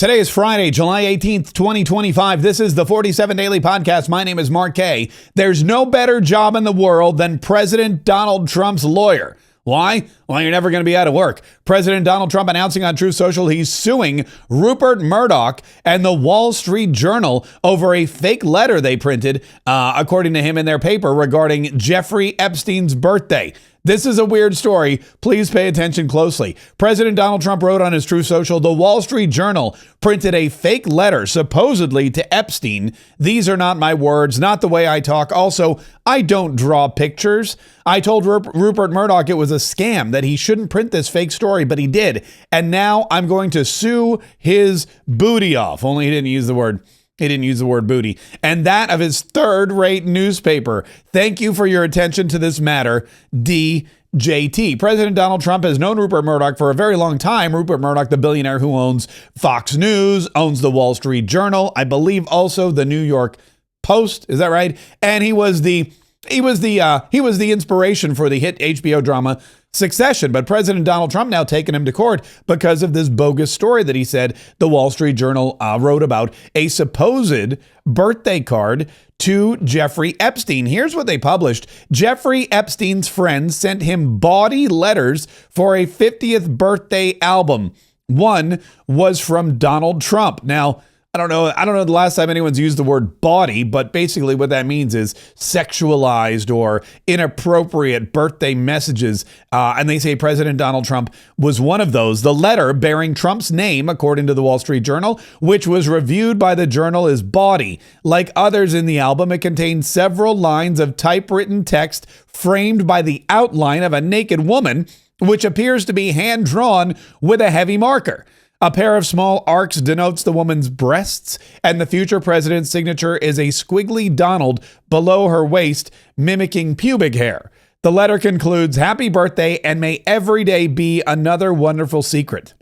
Today is Friday, July 18th, 2025. This is the 47 Daily Podcast. My name is Mark Kaye. There's no better job in the world than President Donald Trump's lawyer. Why? Well, you're never going to be out of work. President Donald Trump announcing on Truth Social he's suing Rupert Murdoch and the Wall Street Journal over a fake letter they printed, according to him, in their paper regarding Jeffrey Epstein's birthday. This is a weird story. Please pay attention closely. President Donald Trump wrote on his Truth Social, the Wall Street Journal printed a fake letter supposedly to Epstein. These are not my words, not the way I talk. Also, I don't draw pictures. I told Rupert Murdoch it was a scam, that he shouldn't print this fake story, but he did. And now I'm going to sue his booty off. Only he didn't use the word. He didn't use the word booty. And that of his third-rate newspaper. Thank you for your attention to this matter, DJT. President Donald Trump has known Rupert Murdoch for a very long time. Rupert Murdoch, the billionaire who owns Fox News, owns the Wall Street Journal, I believe also the New York Post. Is that right? And he was the inspiration for the hit HBO drama Succession. But President Donald Trump now taking him to court because of this bogus story that he said the Wall Street Journal wrote about a supposed birthday card to Jeffrey Epstein. Here's what they published. Jeffrey Epstein's friends sent him bawdy letters for a 50th birthday album. One was from Donald Trump. Now, I don't know the last time anyone's used the word bawdy, but basically what that means is sexualized or inappropriate birthday messages. And they say President Donald Trump was one of those. The letter bearing Trump's name, according to the Wall Street Journal, which was reviewed by the Journal, is bawdy. Like others in the album, it contains several lines of typewritten text framed by the outline of a naked woman, which appears to be hand-drawn with a heavy marker. A pair of small arcs denotes the woman's breasts, and the future president's signature is a squiggly Donald below her waist, mimicking pubic hair. The letter concludes, "Happy birthday, and may every day be another wonderful secret."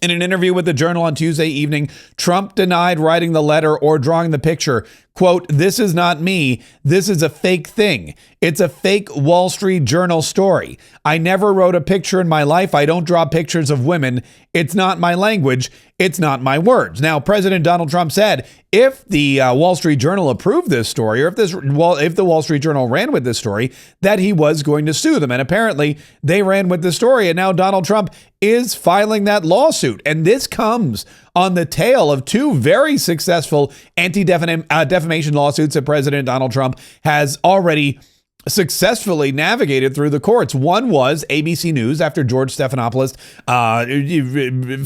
In an interview with the Journal on Tuesday evening, Trump denied writing the letter or drawing the picture. Quote, "This is not me. This is a fake thing. It's a fake Wall Street Journal story. I never wrote a picture in my life. I don't draw pictures of women. It's not my language. It's not my words." Now, President Donald Trump said if the Wall Street Journal approved this story, or if the Wall Street Journal ran with this story, that he was going to sue them. And apparently they ran with the story. And now Donald Trump is filing that lawsuit. And this comes on the tail of two very successful anti-defamation lawsuits that President Donald Trump has already successfully navigated through the courts. One was ABC News, after George Stephanopoulos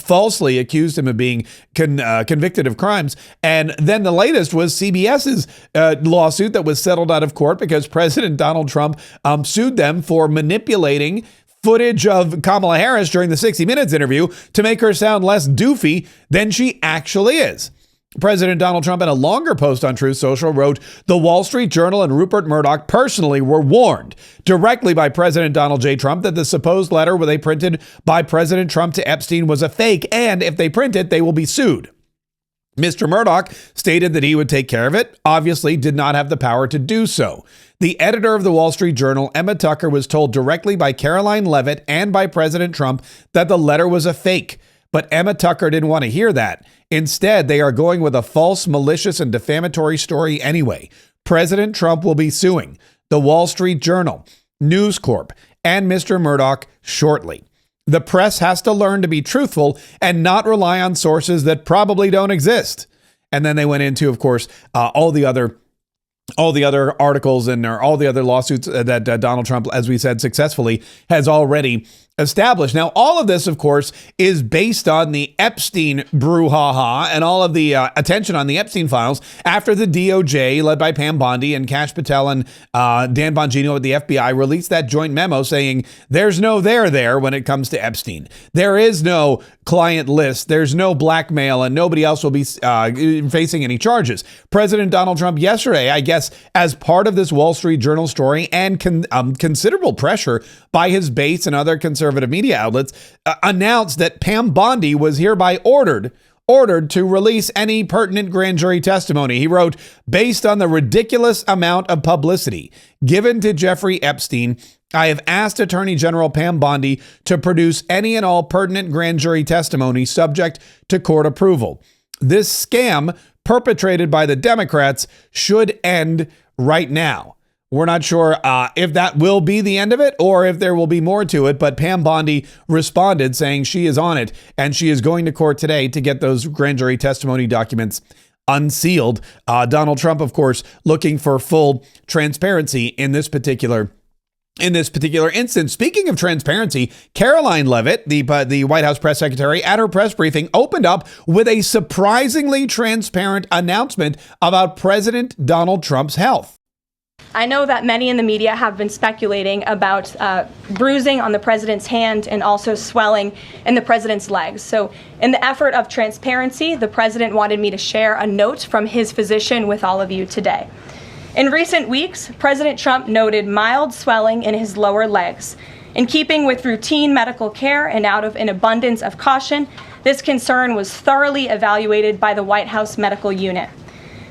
falsely accused him of being convicted of crimes. And then the latest was CBS's lawsuit that was settled out of court because President Donald Trump sued them for manipulating footage of Kamala Harris during the 60 Minutes interview to make her sound less doofy than she actually is. President Donald Trump, in a longer post on Truth Social, wrote, "The Wall Street Journal and Rupert Murdoch personally were warned directly by President Donald J. Trump that the supposed letter where they printed by President Trump to Epstein was a fake, and if they print it, they will be sued." Mr. Murdoch stated that he would take care of it, obviously did not have the power to do so. The editor of the Wall Street Journal, Emma Tucker, was told directly by Caroline Leavitt and by President Trump that the letter was a fake. But Emma Tucker didn't want to hear that. Instead, they are going with a false, malicious, and defamatory story anyway. President Trump will be suing the Wall Street Journal, News Corp, and Mr. Murdoch shortly. The press has to learn to be truthful and not rely on sources that probably don't exist. And then they went into, of course, all the other articles and all the other lawsuits that Donald Trump, as we said, successfully has already established. Now, all of this, of course, is based on the Epstein brouhaha and all of the attention on the Epstein files after the DOJ, led by Pam Bondi and Kash Patel and Dan Bongino at the FBI, released that joint memo saying there's no there when it comes to Epstein. There is no client list. There's no blackmail, and nobody else will be facing any charges. President Donald Trump yesterday, I guess, as part of this Wall Street Journal story and considerable pressure by his base and other conservative media outlets, announced that Pam Bondi was hereby ordered to release any pertinent grand jury testimony. He wrote, "Based on the ridiculous amount of publicity given to Jeffrey Epstein I have asked Attorney General Pam Bondi to produce any and all pertinent grand jury testimony subject to court approval. This scam perpetrated by the Democrats should end right now. We're not sure if that will be the end of it or if there will be more to it, but Pam Bondi responded saying she is on it and she is going to court today to get those grand jury testimony documents unsealed. Donald Trump, of course, looking for full transparency in this particular instance. Speaking of transparency, Karoline Leavitt, the White House press secretary, at her press briefing opened up with a surprisingly transparent announcement about President Donald Trump's health. I know that many in the media have been speculating about bruising on the president's hand and also swelling in the president's legs. So in the effort of transparency, the president wanted me to share a note from his physician with all of you today. In recent weeks, President Trump noted mild swelling in his lower legs. In keeping with routine medical care and out of an abundance of caution, this concern was thoroughly evaluated by the White House medical unit.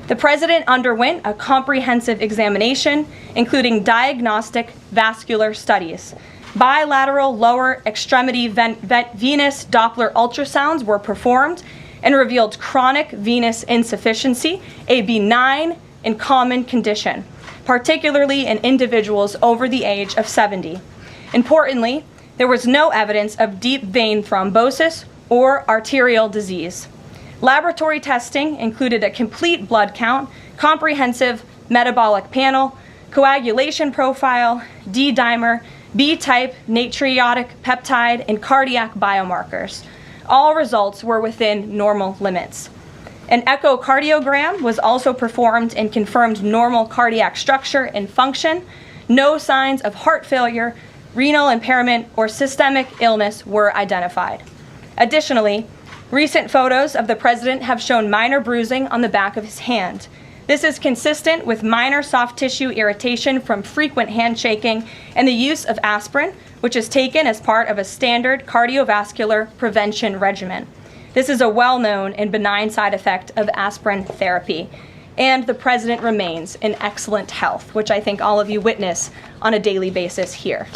The president underwent a comprehensive examination, including diagnostic vascular studies. Bilateral lower extremity venous Doppler ultrasounds were performed and revealed chronic venous insufficiency, a benign and common condition, particularly in individuals over the age of 70. Importantly, there was no evidence of deep vein thrombosis or arterial disease. Laboratory testing included a complete blood count, comprehensive metabolic panel, coagulation profile, D-dimer, B-type natriuretic peptide, and cardiac biomarkers. All results were within normal limits. An echocardiogram was also performed and confirmed normal cardiac structure and function. No signs of heart failure, renal impairment, or systemic illness were identified. Additionally, recent photos of the president have shown minor bruising on the back of his hand. This is consistent with minor soft tissue irritation from frequent handshaking and the use of aspirin, which is taken as part of a standard cardiovascular prevention regimen. This is a well-known and benign side effect of aspirin therapy. And the president remains in excellent health, which I think all of you witness on a daily basis here.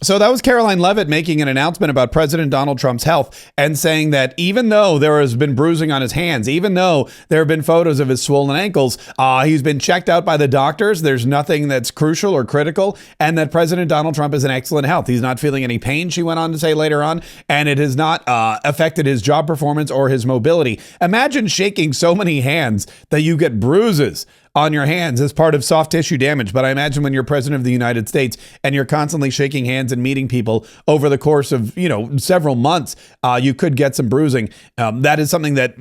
So that was Karoline Leavitt making an announcement about President Donald Trump's health and saying that even though there has been bruising on his hands, even though there have been photos of his swollen ankles, he's been checked out by the doctors. There's nothing that's crucial or critical, and that President Donald Trump is in excellent health. He's not feeling any pain, she went on to say later on, and it has not affected his job performance or his mobility. Imagine shaking so many hands that you get bruises on your hands as part of soft tissue damage. But I imagine when you're president of the United States and you're constantly shaking hands and meeting people over the course of, several months, you could get some bruising. That is something that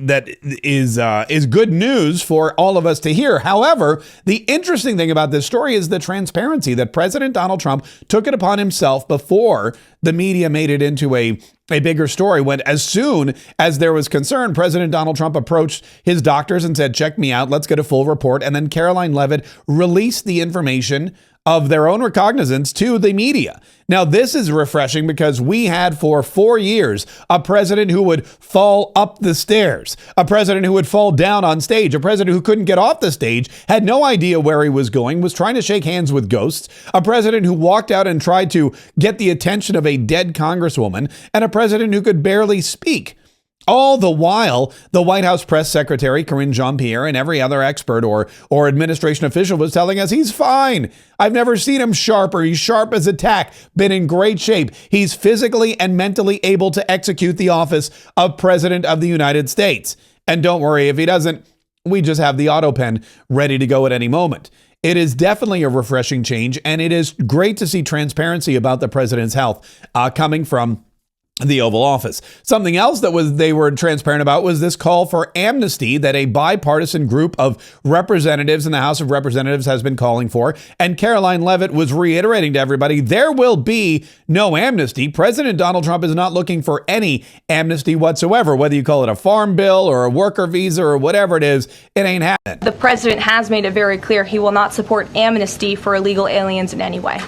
is good news for all of us to hear. However, the interesting thing about this story is the transparency that President Donald Trump took it upon himself before the media made it into a bigger story, when as soon as there was concern, President Donald Trump approached his doctors and said, check me out, let's get a full report. And then Karoline Leavitt released the information of their own recognizance to the media. Now, this is refreshing because we had for 4 years a president who would fall up the stairs, a president who would fall down on stage, a president who couldn't get off the stage, had no idea where he was going, was trying to shake hands with ghosts, a president who walked out and tried to get the attention of a dead congresswoman, and a president who could barely speak. All the while, the White House press secretary, Karine Jean-Pierre, and every other expert or administration official was telling us he's fine. I've never seen him sharper. He's sharp as a tack, been in great shape. He's physically and mentally able to execute the office of President of the United States. And don't worry, if he doesn't, we just have the auto pen ready to go at any moment. It is definitely a refreshing change, and it is great to see transparency about the president's health coming from the Oval Office. Something else that they were transparent about was this call for amnesty that a bipartisan group of representatives in the House of Representatives has been calling for. And Karoline Leavitt was reiterating to everybody, there will be no amnesty. President Donald Trump is not looking for any amnesty whatsoever, whether you call it a farm bill or a worker visa or whatever it is, it ain't happening. The president has made it very clear he will not support amnesty for illegal aliens in any way.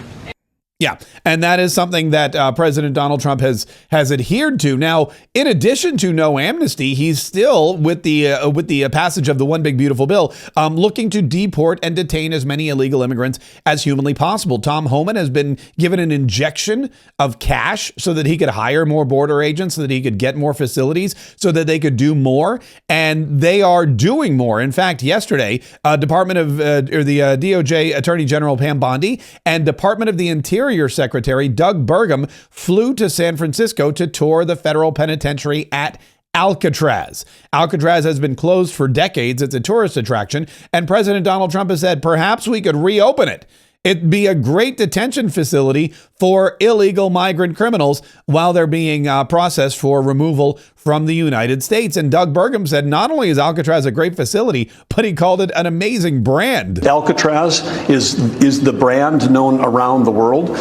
Yeah, and that is something that President Donald Trump has adhered to. Now, in addition to no amnesty, he's still, with the passage of the One Big Beautiful Bill, looking to deport and detain as many illegal immigrants as humanly possible. Tom Homan has been given an injection of cash so that he could hire more border agents, so that he could get more facilities, so that they could do more, and they are doing more. In fact, yesterday, the DOJ Attorney General Pam Bondi and Department of the Interior Secretary Doug Burgum flew to San Francisco to tour the federal penitentiary at Alcatraz. Alcatraz has been closed for decades. It's a tourist attraction, and President Donald Trump has said perhaps we could reopen it. It'd be a great detention facility for illegal migrant criminals while they're being processed for removal from the United States. And Doug Burgum said not only is Alcatraz a great facility, but he called it an amazing brand. Alcatraz is the brand known around the world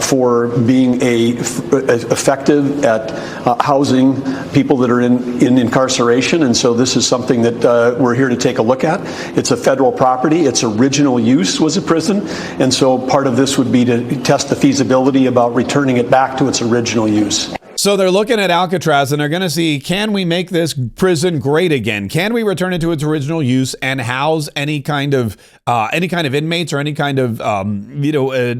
for being effective at housing people that are in incarceration. And so this is something that we're here to take a look at. It's a federal property. Its original use was a prison. And so part of this would be to test the feasibility about returning it back to its original use. So they're looking at Alcatraz and they're going to see, can we make this prison great again? Can we return it to its original use and house any kind of inmates or any kind of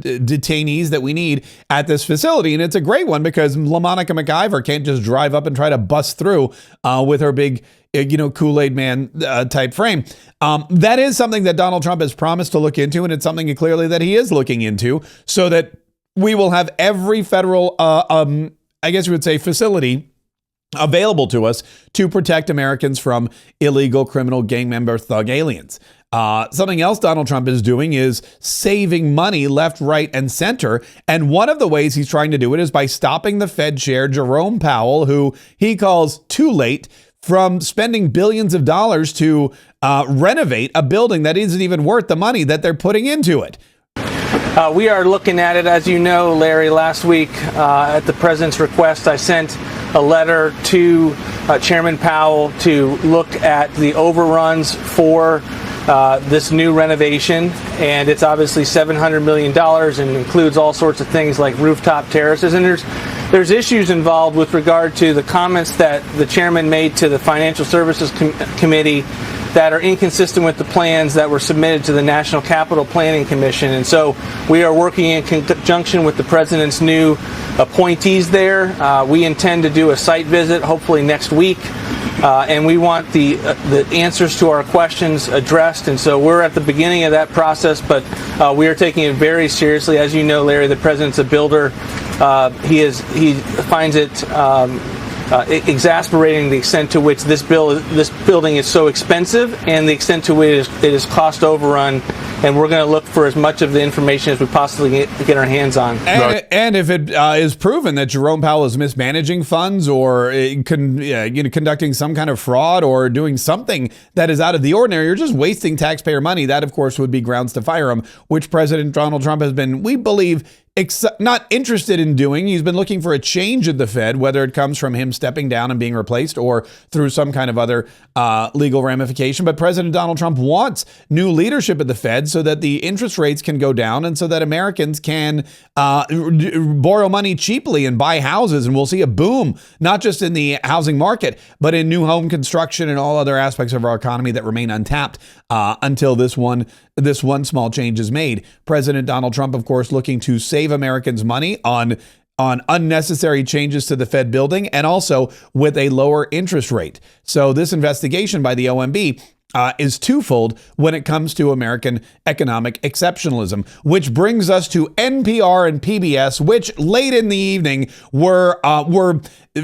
detainees that we need at this facility? And it's a great one because LaMonica McIver can't just drive up and try to bust through with her big Kool-Aid man type frame. That is something that Donald Trump has promised to look into, and it's something clearly that he is looking into, so that we will have every federal I guess you would say facility available to us to protect Americans from illegal criminal gang member thug aliens. Something else Donald Trump is doing is saving money left, right, and center. And one of the ways he's trying to do it is by stopping the Fed chair, Jerome Powell, who he calls too late, from spending billions of dollars to renovate a building that isn't even worth the money that they're putting into it. We are looking at it, as you know, Larry. Last week, at the president's request, I sent a letter to Chairman Powell to look at the overruns for this new renovation, and it's obviously $700 million and includes all sorts of things like rooftop terraces. And there's issues involved with regard to the comments that the chairman made to the Financial Services Committee that are inconsistent with the plans that were submitted to the National Capital Planning Commission. And so we are working in conjunction with the president's new appointees there. We intend to do a site visit hopefully next week. And we want the answers to our questions addressed. And so we're at the beginning of that process, but we are taking it very seriously. As you know, Larry, the president's a builder. He finds it exasperating the extent to which this building is so expensive and the extent to which it is cost overrun. And we're going to look for as much of the information as we possibly get our hands on. And if it is proven that Jerome Powell is mismanaging funds or conducting some kind of fraud or doing something that is out of the ordinary, you're just wasting taxpayer money. That, of course, would be grounds to fire him, which President Donald Trump has been, we believe, not interested in doing. He's been looking for a change at the Fed, whether it comes from him stepping down and being replaced or through some kind of other legal ramification. But President Donald Trump wants new leadership at the Fed so that the interest rates can go down and so that Americans can borrow money cheaply and buy houses. And we'll see a boom, not just in the housing market, but in new home construction and all other aspects of our economy that remain untapped until this one small change is made. President Donald Trump, of course, looking to save Americans money on unnecessary changes to the Fed building and also with a lower interest rate. So this investigation by the OMB is twofold when it comes to American economic exceptionalism, which brings us to NPR and PBS, which late in the evening were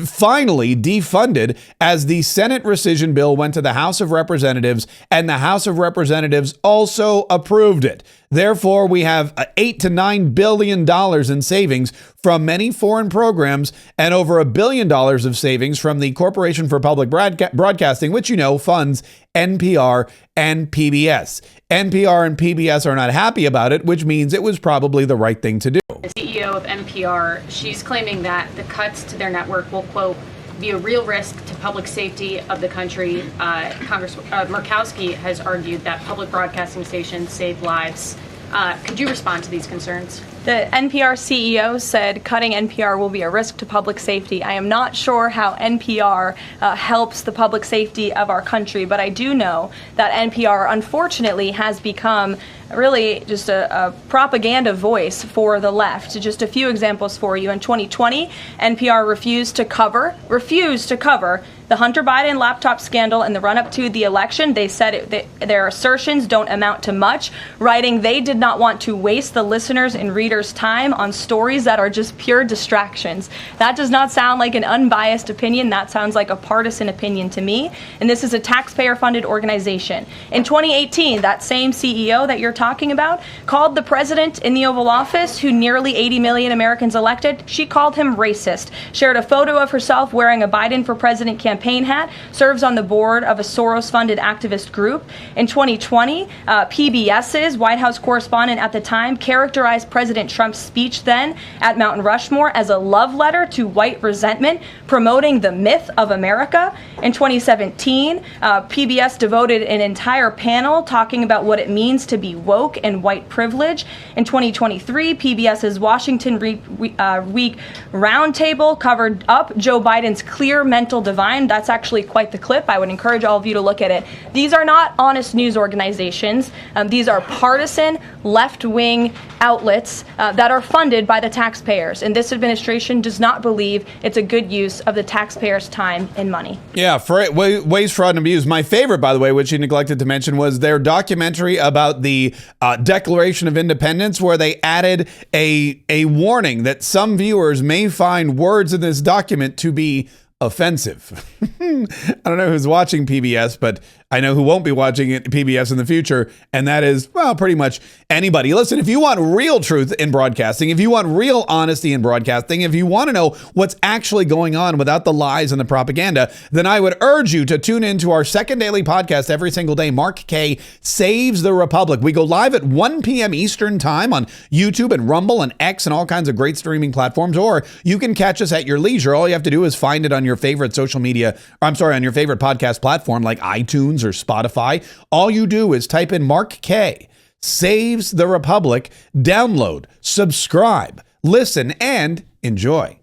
finally defunded as the Senate rescission bill went to the House of Representatives, and the House of Representatives also approved it. Therefore, we have $8 to $9 billion in savings from many foreign programs and over $1 billion of savings from the Corporation for Public Broadcasting, which funds NPR and PBS. NPR and PBS are not happy about it, which means it was probably the right thing to do. The CEO of NPR, she's claiming that the cuts to their network will, quote, be a real risk to public safety of the country. Congressman Murkowski has argued that public broadcasting stations save lives. Could you respond to these concerns? The NPR CEO said cutting NPR will be a risk to public safety. I am not sure how NPR helps the public safety of our country, but I do know that NPR, unfortunately, has become really just a propaganda voice for the left. Just a few examples for you. In 2020, NPR refused to cover the Hunter Biden laptop scandal in the run-up to the election. They said their assertions don't amount to much, writing they did not want to waste the listeners' and readers' time on stories that are just pure distractions. That does not sound like an unbiased opinion. That sounds like a partisan opinion to me. And this is a taxpayer-funded organization. In 2018, that same CEO that you're talking about called the president in the Oval Office, who nearly 80 million Americans elected, she called him racist, shared a photo of herself wearing a Biden for President campaign hat, serves on the board of a Soros-funded activist group. In 2020, PBS's White House correspondent at the time characterized President Trump's speech then at Mount Rushmore as a love letter to white resentment, promoting the myth of America. In 2017, PBS devoted an entire panel talking about what it means to be woke and white privilege. In 2023, PBS's Washington Week roundtable covered up Joe Biden's clear mental divide. That's actually quite the clip. I would encourage all of you to look at it. These are not honest news organizations. These are partisan, left-wing outlets that are funded by the taxpayers. And this administration does not believe it's a good use of the taxpayers' time and money. Yeah, waste, fraud, and abuse. My favorite, by the way, which you neglected to mention, was their documentary about the Declaration of Independence, where they added a warning that some viewers may find words in this document to be offensive. I don't know who's watching PBS, but I know who won't be watching PBS in the future, and that is, well, pretty much anybody. Listen, if you want real truth in broadcasting, if you want real honesty in broadcasting, if you want to know what's actually going on without the lies and the propaganda, then I would urge you to tune into our second daily podcast every single day. Mark Kaye Saves the Republic. We go live at 1 p.m. Eastern time on YouTube and Rumble and X and all kinds of great streaming platforms, or you can catch us at your leisure. All you have to do is find it on your favorite social media, on your favorite podcast platform like iTunes or Spotify. All you do is type in Mark Kaye Saves the Republic, download, subscribe, listen, and enjoy.